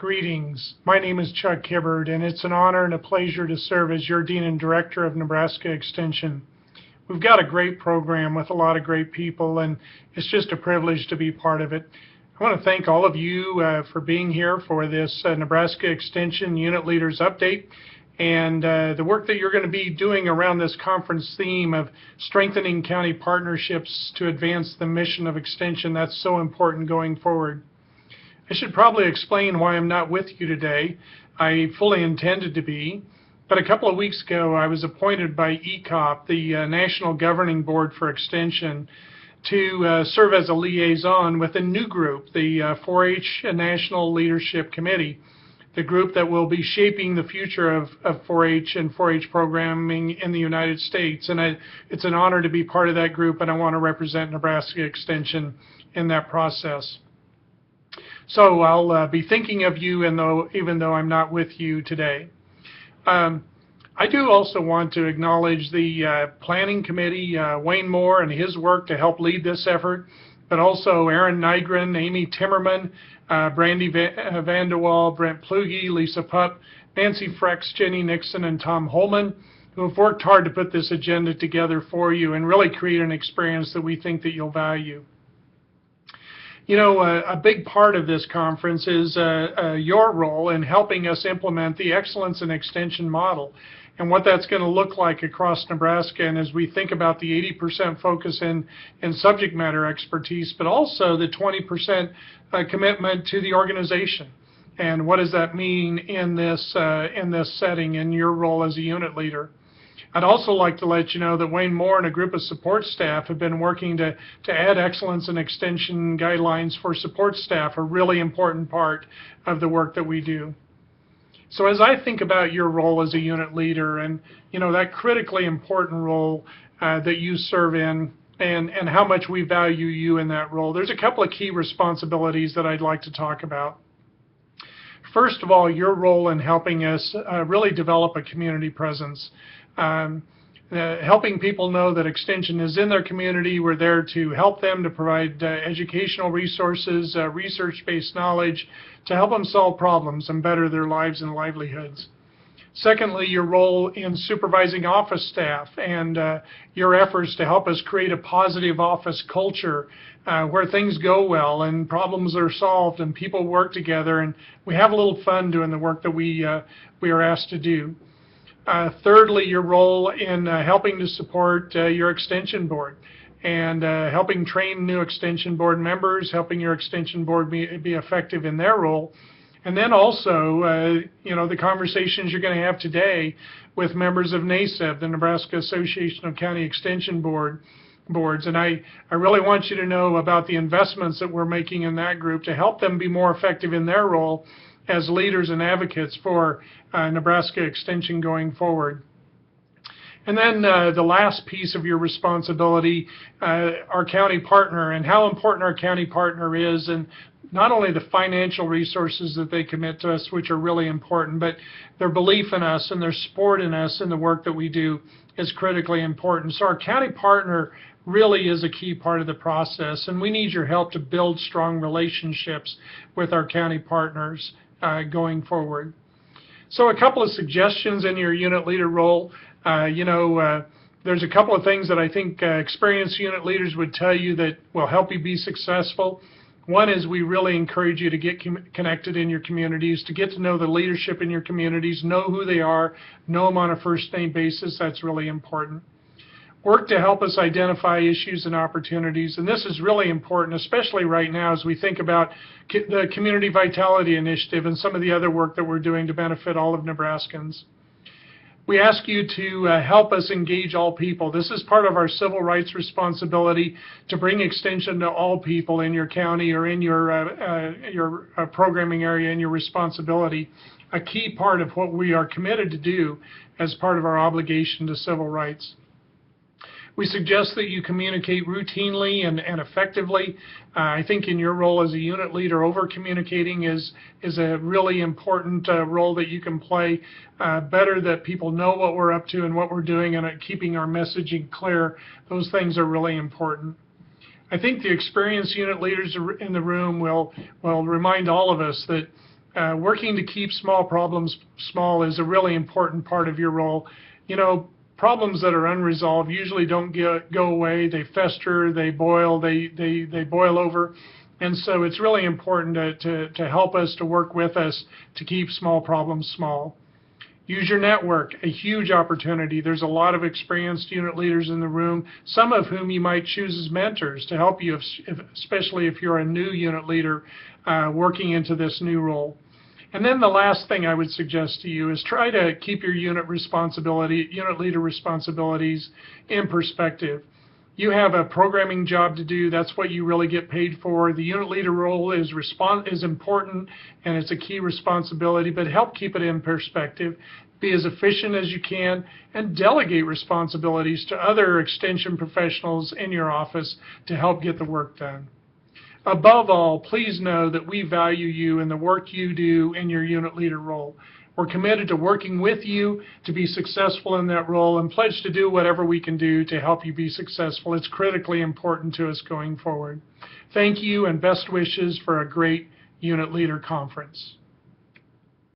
Greetings. My name is Chuck Hibbard, and it's an honor and a pleasure to serve as your Dean and Director of Nebraska Extension. We've got a great program with a lot of great people, and it's just a privilege to be part of it. I want to thank all of you for being here for this Nebraska Extension Unit Leaders Update and the work that you're going to be doing around this conference theme of strengthening county partnerships to advance the mission of Extension. That's so important going forward. I should probably explain why I'm not with you today. I fully intended to be, but a couple of weeks ago I was appointed by ECOP, the National Governing Board for Extension, to serve as a liaison with a new group, the 4-H National Leadership Committee, the group that will be shaping the future of 4-H and 4-H programming in the United States. And it's an honor to be part of that group, and I want to represent Nebraska Extension in that process. So I'll be thinking of you even though I'm not with you today. I do also want to acknowledge the Planning Committee, Wayne Moore and his work to help lead this effort, but also Aaron Nygren, Amy Timmerman, Brandy Vanderwall, Brent Plugi, Lisa Pupp, Nancy Frex, Jenny Nixon, and Tom Holman, who have worked hard to put this agenda together for you and really create an experience that we think that you'll value. You know, a big part of this conference is your role in helping us implement the Excellence in Extension model and what that's going to look like across Nebraska. And as we think about the 80% focus in subject matter expertise, but also the 20% commitment to the organization. And what does that mean in this setting in your role as a unit leader? I'd also like to let you know that Wayne Moore and a group of support staff have been working to add excellence and extension guidelines for support staff, a really important part of the work that we do. So as I think about your role as a unit leader and, you know, that critically important role that you serve in and how much we value you in that role, there's a couple of key responsibilities that I'd like to talk about. First of all, your role in helping us really develop a community presence. Helping people know that Extension is in their community. We're there to help them, to provide educational resources, research-based knowledge, to help them solve problems and better their lives and livelihoods. Secondly, your role in supervising office staff and your efforts to help us create a positive office culture where things go well and problems are solved and people work together and we have a little fun doing the work that we are asked to do. Thirdly, your role in helping to support your Extension Board and helping train new Extension Board members, helping your Extension Board be effective in their role. And then also, you know, the conversations you're going to have today with members of NACEB, the Nebraska Association of County Extension Boards. And I really want you to know about the investments that we're making in that group to help them be more effective in their role as leaders and advocates for Nebraska Extension going forward. And then the last piece of your responsibility, our county partner and how important our county partner is, and not only the financial resources that they commit to us, which are really important, but their belief in us and their support in us and the work that we do is critically important. So our county partner really is a key part of the process, and we need your help to build strong relationships with our county partners going forward. So a couple of suggestions in your unit leader role. There's a couple of things that I think experienced unit leaders would tell you that will help you be successful. One is we really encourage you to get connected in your communities, to get to know the leadership in your communities, know who they are, know them on a first name basis. That's really important. Work to help us identify issues and opportunities, and this is really important, especially right now as we think about the Community Vitality Initiative and some of the other work that we're doing to benefit all of Nebraskans. We ask you to help us engage all people. This is part of our civil rights responsibility to bring Extension to all people in your county or in your programming area and your responsibility, a key part of what we are committed to do as part of our obligation to civil rights. We suggest that you communicate routinely and effectively. I think in your role as a unit leader, over-communicating is a really important role that you can play. Better that people know what we're up to and what we're doing, and keeping our messaging clear. Those things are really important. I think the experienced unit leaders in the room will remind all of us that Working to keep small problems small is a really important part of your role. You know, problems that are unresolved usually don't go away. They fester, they boil, they boil over. And so it's really important to help us, to work with us, to keep small problems small. Use your network, a huge opportunity. There's a lot of experienced unit leaders in the room, some of whom you might choose as mentors to help you, especially if you're a new unit leader working into this new role. And then the last thing I would suggest to you is try to keep your unit leader responsibilities in perspective. You have a programming job to do. That's what you really get paid for. The unit leader role is important, and it's a key responsibility, but help keep it in perspective. Be as efficient as you can, and delegate responsibilities to other extension professionals in your office to help get the work done. Above all, please know that we value you and the work you do in your unit leader role. We're committed to working with you to be successful in that role and pledge to do whatever we can do to help you be successful. It's critically important to us going forward. Thank you and best wishes for a great Unit Leader Conference.